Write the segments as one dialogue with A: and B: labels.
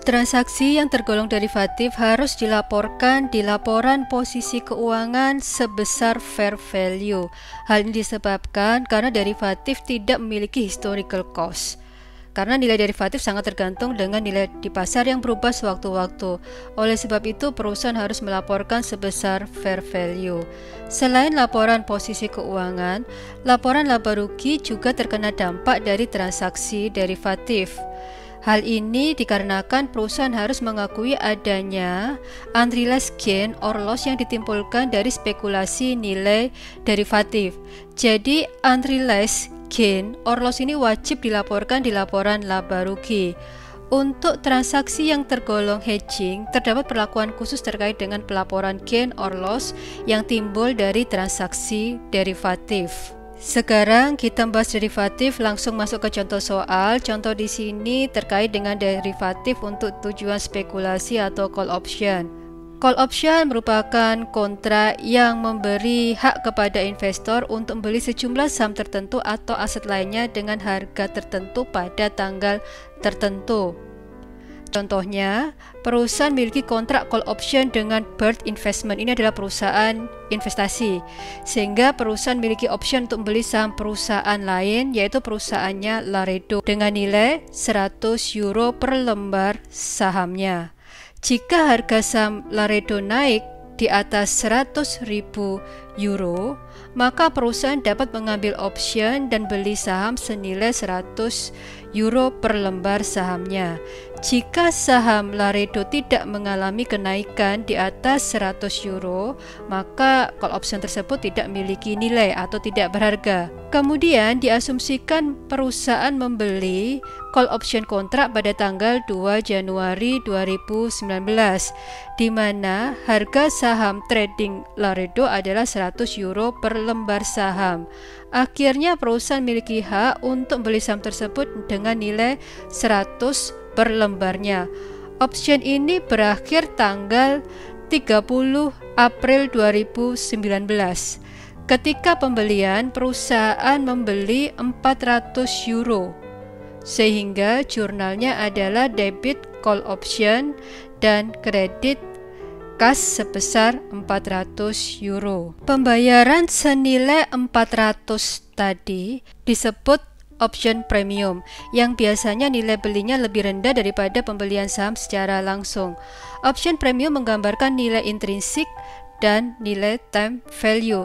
A: Transaksi yang tergolong derivatif harus dilaporkan di laporan posisi keuangan sebesar fair value. Hal ini disebabkan karena derivatif tidak memiliki historical cost. Karena nilai derivatif sangat tergantung dengan nilai di pasar yang berubah sewaktu-waktu. Oleh sebab itu, perusahaan harus melaporkan sebesar fair value. Selain laporan posisi keuangan, laporan laba rugi juga terkena dampak dari transaksi derivatif. Hal ini dikarenakan perusahaan harus mengakui adanya unrealized gain or loss yang ditimbulkan dari spekulasi nilai derivatif. Jadi unrealized gain or loss ini wajib dilaporkan di laporan laba rugi. Untuk transaksi yang tergolong hedging, terdapat perlakuan khusus terkait dengan pelaporan gain or loss yang timbul dari transaksi derivatif. Sekarang kita bahas derivatif, langsung masuk ke contoh soal. Contoh di sini terkait dengan derivatif untuk tujuan spekulasi atau call option. Call option merupakan kontrak yang memberi hak kepada investor untuk membeli sejumlah saham tertentu atau aset lainnya dengan harga tertentu pada tanggal tertentu. Contohnya, perusahaan memiliki kontrak call option dengan Bird Investment. Ini adalah perusahaan investasi, sehingga perusahaan memiliki option untuk membeli saham perusahaan lain, yaitu perusahaannya Laredo, dengan nilai 100 euro per lembar sahamnya. Jika harga saham Laredo naik di atas 100.000 euro, maka perusahaan dapat mengambil option dan beli saham senilai 100 euro per lembar sahamnya. Jika saham Laredo tidak mengalami kenaikan di atas 100 euro, maka call option tersebut tidak memiliki nilai atau tidak berharga. Kemudian diasumsikan perusahaan membeli call option kontrak pada tanggal 2 Januari 2019, di mana harga saham trading Laredo adalah 100 euro per lembar saham. Akhirnya perusahaan memiliki hak untuk beli saham tersebut dengan nilai 100 per lembarnya. Option ini berakhir tanggal 30 April 2019. Ketika pembelian, perusahaan membeli 400 euro, sehingga jurnalnya adalah debit call option dan kredit kas sebesar 400 euro. Pembayaran senilai 400 tadi disebut option premium, yang biasanya nilai belinya lebih rendah daripada pembelian saham secara langsung. Option premium menggambarkan nilai intrinsik dan nilai time value.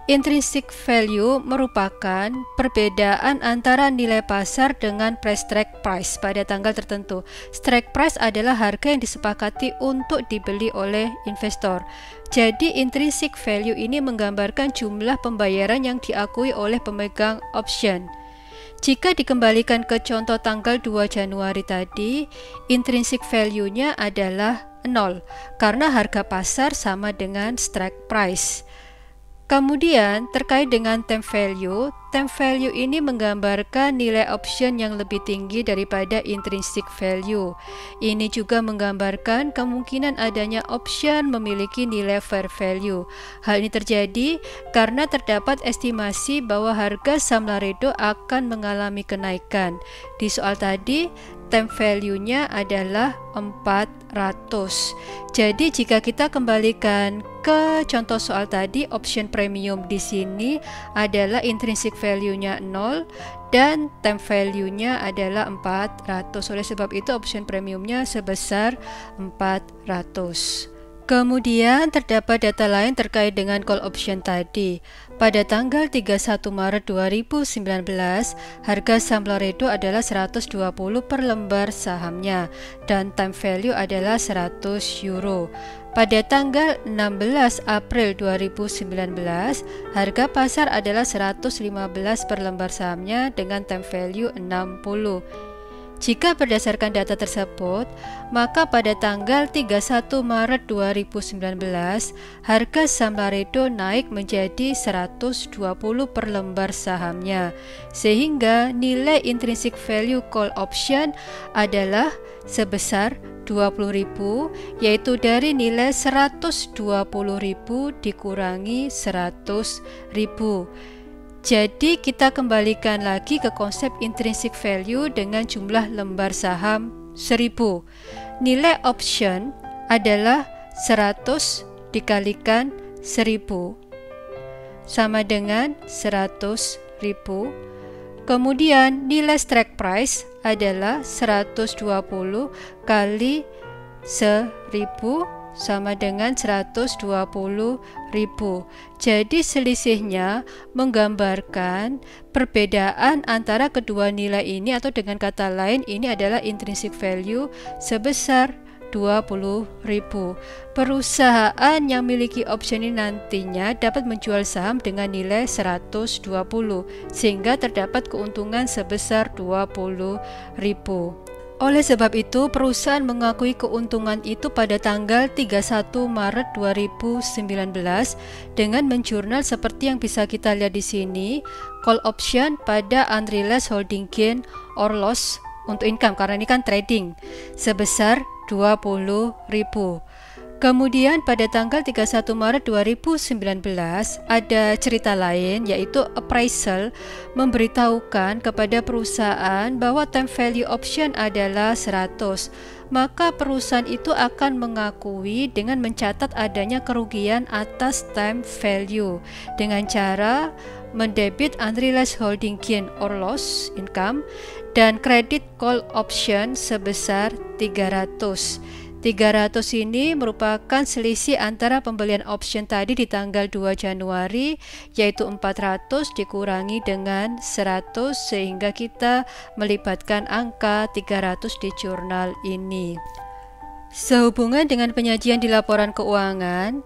A: Intrinsic value merupakan perbedaan antara nilai pasar dengan strike price pada tanggal tertentu. Strike price adalah harga yang disepakati untuk dibeli oleh investor. Jadi intrinsic value ini menggambarkan jumlah pembayaran yang diakui oleh pemegang option. Jika dikembalikan ke contoh tanggal 2 Januari tadi, intrinsic value-nya adalah 0 karena harga pasar sama dengan strike price. Kemudian terkait dengan time value ini menggambarkan nilai option yang lebih tinggi daripada intrinsic value. Ini juga menggambarkan kemungkinan adanya option memiliki nilai fair value. Hal ini terjadi karena terdapat estimasi bahwa harga saham Laredo akan mengalami kenaikan. Di soal tadi, time value-nya adalah 400. Jadi jika kita kembalikan ke contoh soal tadi, option premium di sini adalah intrinsic value-nya 0 dan time value-nya adalah 400. Oleh sebab itu option premiumnya sebesar 400. Kemudian terdapat data lain terkait dengan call option tadi. Pada tanggal 31 Maret 2019, harga saham Laredo adalah 120 per lembar sahamnya dan time value adalah 100 euro. Pada tanggal 16 April 2019, harga pasar adalah 115 per lembar sahamnya dengan time value 60. Jika berdasarkan data tersebut, maka pada tanggal 31 Maret 2019, harga saham Laredo naik menjadi 120 per lembar sahamnya, sehingga nilai intrinsic value call option adalah sebesar 20.000, yaitu dari nilai 120.000 dikurangi 100.000. Jadi kita kembalikan lagi ke konsep intrinsic value dengan jumlah lembar saham 1000. Nilai option adalah 100 dikalikan 1000 sama dengan 100.000. Kemudian nilai strike price adalah 120 kali 1000 sama dengan 120.000. Jadi selisihnya menggambarkan perbedaan antara kedua nilai ini, atau dengan kata lain ini adalah intrinsic value sebesar 20.000. Perusahaan yang memiliki option ini nantinya dapat menjual saham dengan nilai 120 sehingga terdapat keuntungan sebesar 20.000. Oleh sebab itu, perusahaan mengakui keuntungan itu pada tanggal 31 Maret 2019 dengan menjurnal seperti yang bisa kita lihat di sini, call option pada unrealized holding gain or loss untuk income, karena ini kan trading, sebesar 20.000. Kemudian pada tanggal 31 Maret 2019 ada cerita lain, yaitu appraisal memberitahukan kepada perusahaan bahwa time value option adalah 100. Maka perusahaan itu akan mengakui dengan mencatat adanya kerugian atas time value dengan cara mendebit unrealized holding gain or loss income dan kredit call option sebesar 300. 300 ini merupakan selisih antara pembelian option tadi di tanggal 2 Januari, yaitu 400 dikurangi dengan 100 sehingga kita melibatkan angka 300 di jurnal ini. Sehubungan dengan penyajian di laporan keuangan,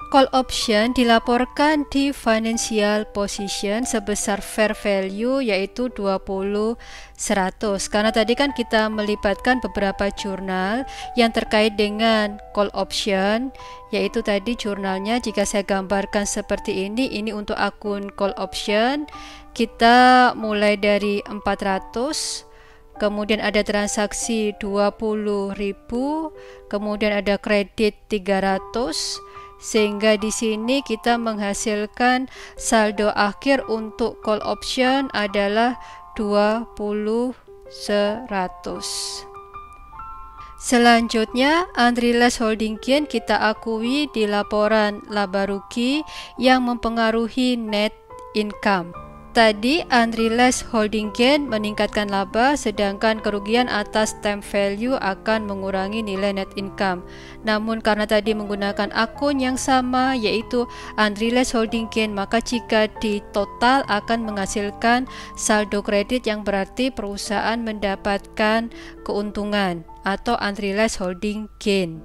A: call option dilaporkan di financial position sebesar fair value, yaitu 20.100. Karena tadi kan kita melibatkan beberapa jurnal yang terkait dengan call option, yaitu tadi jurnalnya jika saya gambarkan seperti ini untuk akun call option. Kita mulai dari 400, kemudian ada transaksi 20.000, kemudian ada kredit 300, sehingga di sini kita menghasilkan saldo akhir untuk call option adalah 20.100. Selanjutnya, unrealized holding gain kita akui di laporan laba rugi yang mempengaruhi net income. Tadi unrealized holding gain meningkatkan laba, sedangkan kerugian atas time value akan mengurangi nilai net income. Namun karena tadi menggunakan akun yang sama, yaitu unrealized holding gain, maka jika di total akan menghasilkan saldo kredit yang berarti perusahaan mendapatkan keuntungan atau unrealized holding gain.